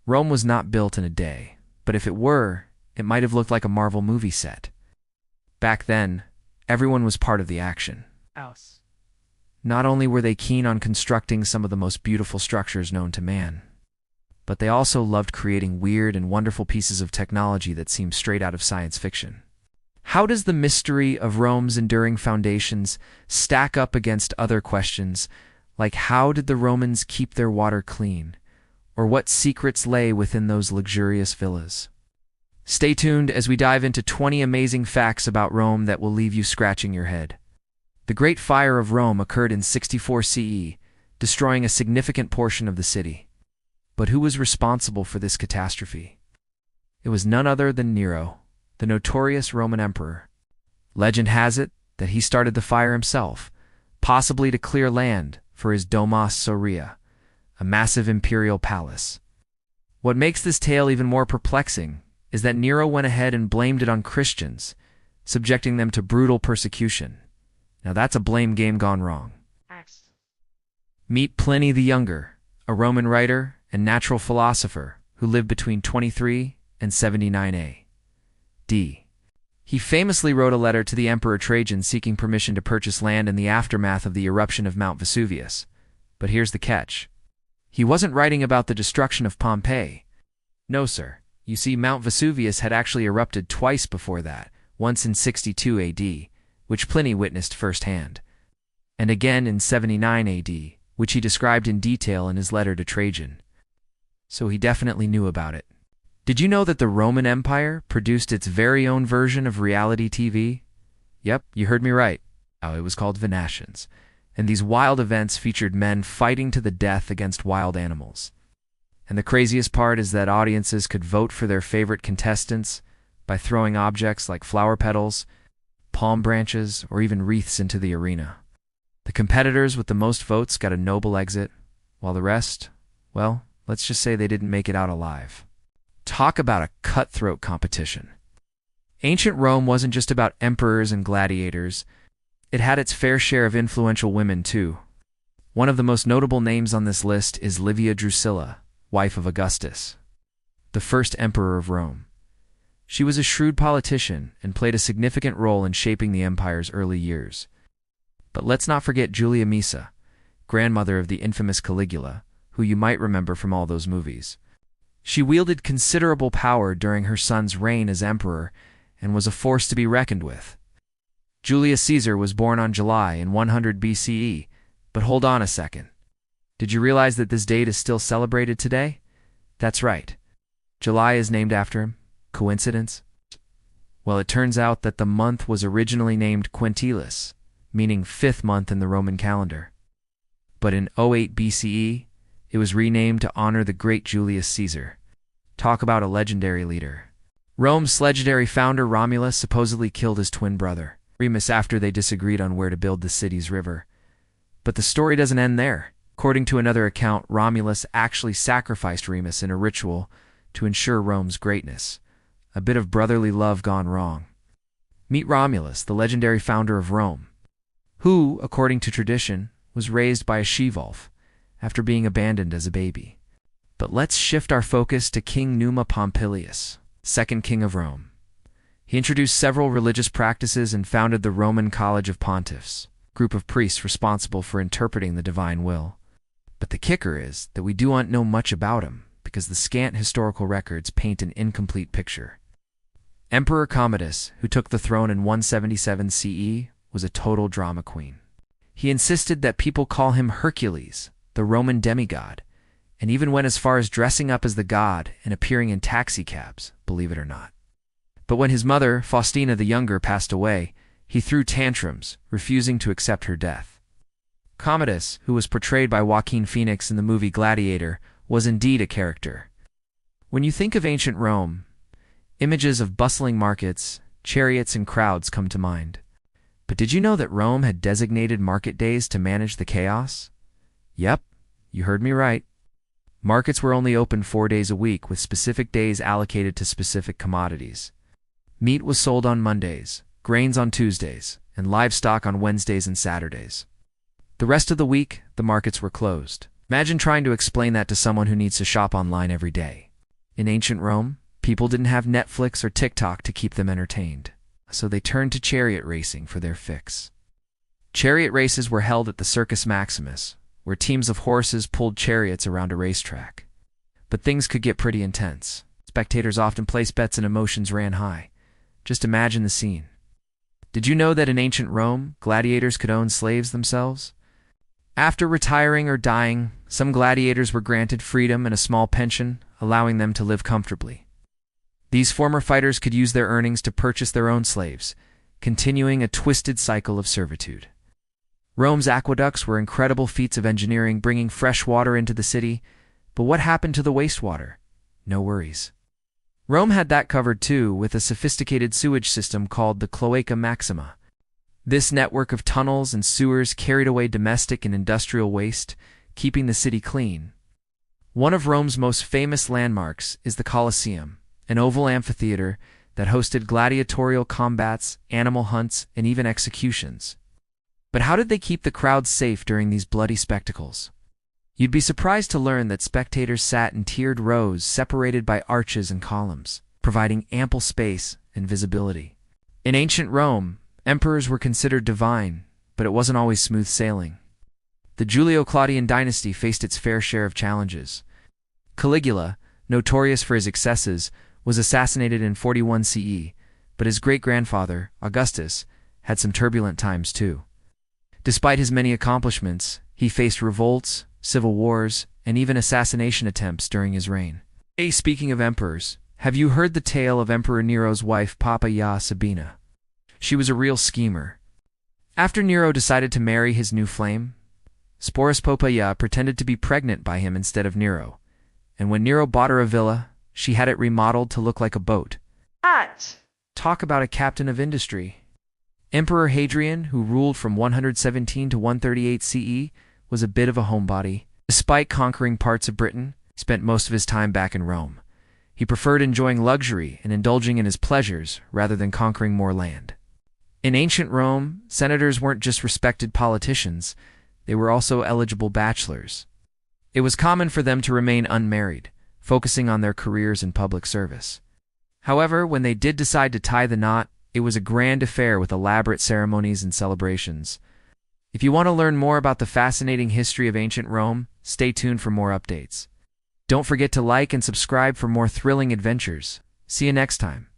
Rome was not built in a day, but if it were, it might have looked like a Marvel movie set. Back then, everyone was part of the action. Aus. Not only were they keen on constructing some of the most beautiful structures known to man, but they also loved creating weird and wonderful pieces of technology that seemed straight out of science fiction. How does the mystery of Rome's enduring foundations stack up against other questions, like how did the Romans keep their water clean, or what secrets lay within those luxurious villas? Stay tuned as we dive into 20 amazing facts about Rome that will leave you scratching your head. The Great Fire of Rome occurred in 64 CE, destroying a significant portion of the city. But who was responsible for this catastrophe? It was none other than Nero, the notorious Roman emperor. Legend has it that he started the fire himself, possibly to clear land for his Domus Aurea, a massive imperial palace. What makes this tale even more perplexing is that Nero went ahead and blamed it on Christians, subjecting them to brutal persecution. Now that's a blame game gone wrong. Meet Pliny the Younger, a Roman writer and natural philosopher who lived between 23 and 79 A.D. He famously wrote a letter to the Emperor Trajan seeking permission to purchase land in the aftermath of the eruption of Mount Vesuvius. But here's the catch. He wasn't writing about the destruction of Pompeii. No, sir. You see, Mount Vesuvius had actually erupted twice before that, once in 62 AD, which Pliny witnessed firsthand, and again in 79 AD, which he described in detail in his letter to Trajan. So he definitely knew about it. Did you know that the Roman Empire produced its very own version of reality TV? Yep, you heard me right. Oh, it was called Venations. And these wild events featured men fighting to the death against wild animals. And the craziest part is that audiences could vote for their favorite contestants by throwing objects like flower petals, palm branches, or even wreaths into the arena. The competitors with the most votes got a noble exit, while the rest, well, let's just say they didn't make it out alive. Talk about a cutthroat competition. Ancient Rome wasn't just about emperors and gladiators. It had its fair share of influential women, too. One of the most notable names on this list is Livia Drusilla, wife of Augustus, the first emperor of Rome. She was a shrewd politician and played a significant role in shaping the empire's early years. But let's not forget Julia Misa, grandmother of the infamous Caligula, who you might remember from all those movies. She wielded considerable power during her son's reign as emperor and was a force to be reckoned with. Julius Caesar was born on July in 100 BCE, but hold on a second. Did you realize that this date is still celebrated today? That's right. July is named after him. Coincidence? Well, it turns out that the month was originally named Quintilis, meaning fifth month in the Roman calendar. But in 08 BCE, it was renamed to honor the great Julius Caesar. Talk about a legendary leader. Rome's legendary founder Romulus supposedly killed his twin brother, Remus, after they disagreed on where to build the city's river. But the story doesn't end there. According to another account, Romulus actually sacrificed Remus in a ritual to ensure Rome's greatness. A bit of brotherly love gone wrong. Meet Romulus, the legendary founder of Rome, who, according to tradition, was raised by a she-wolf after being abandoned as a baby. But let's shift our focus to King Numa Pompilius, second king of Rome. He introduced several religious practices and founded the Roman College of Pontiffs, a group of priests responsible for interpreting the divine will. But the kicker is that we do not know much about him, because the scant historical records paint an incomplete picture. Emperor Commodus, who took the throne in 177 CE, was a total drama queen. He insisted that people call him Hercules, the Roman demigod, and even went as far as dressing up as the god and appearing in taxicabs, believe it or not. But when his mother, Faustina the Younger, passed away, he threw tantrums, refusing to accept her death. Commodus, who was portrayed by Joaquin Phoenix in the movie Gladiator, was indeed a character. When you think of ancient Rome, images of bustling markets, chariots, and crowds come to mind. But did you know that Rome had designated market days to manage the chaos? Yep, you heard me right. Markets were only open 4 days a week, with specific days allocated to specific commodities. Meat was sold on Mondays, grains on Tuesdays, and livestock on Wednesdays and Saturdays. The rest of the week, the markets were closed. Imagine trying to explain that to someone who needs to shop online every day. In ancient Rome, people didn't have Netflix or TikTok to keep them entertained, so they turned to chariot racing for their fix. Chariot races were held at the Circus Maximus, where teams of horses pulled chariots around a racetrack. But things could get pretty intense. Spectators often placed bets and emotions ran high. Just imagine the scene. Did you know that in ancient Rome, gladiators could own slaves themselves? After retiring or dying, some gladiators were granted freedom and a small pension, allowing them to live comfortably. These former fighters could use their earnings to purchase their own slaves, continuing a twisted cycle of servitude. Rome's aqueducts were incredible feats of engineering, bringing fresh water into the city, but what happened to the wastewater? No worries. Rome had that covered too, with a sophisticated sewage system called the Cloaca Maxima. This network of tunnels and sewers carried away domestic and industrial waste, keeping the city clean. One of Rome's most famous landmarks is the Colosseum, an oval amphitheater that hosted gladiatorial combats, animal hunts, and even executions. But how did they keep the crowds safe during these bloody spectacles? You'd be surprised to learn that spectators sat in tiered rows separated by arches and columns, providing ample space and visibility. In ancient Rome, emperors were considered divine, but it wasn't always smooth sailing. The Julio-Claudian dynasty faced its fair share of challenges. Caligula, notorious for his excesses, was assassinated in 41 CE, but his great-grandfather, Augustus, had some turbulent times too. Despite his many accomplishments, he faced revolts, civil wars, and even assassination attempts during his reign. Hey, speaking of emperors, have you heard the tale of Emperor Nero's wife Poppaea Sabina? She was a real schemer. After Nero decided to marry his new flame, Sporus Poppaea pretended to be pregnant by him instead of Nero, and when Nero bought her a villa, she had it remodeled to look like a boat. Talk about a captain of industry. Emperor Hadrian, who ruled from 117 to 138 CE, was a bit of a homebody. Despite conquering parts of Britain, he spent most of his time back in Rome. He preferred enjoying luxury and indulging in his pleasures rather than conquering more land. In ancient Rome, senators weren't just respected politicians, they were also eligible bachelors. It was common for them to remain unmarried, focusing on their careers in public service. However, when they did decide to tie the knot, it was a grand affair with elaborate ceremonies and celebrations. If you want to learn more about the fascinating history of ancient Rome, stay tuned for more updates. Don't forget to like and subscribe for more thrilling adventures. See you next time.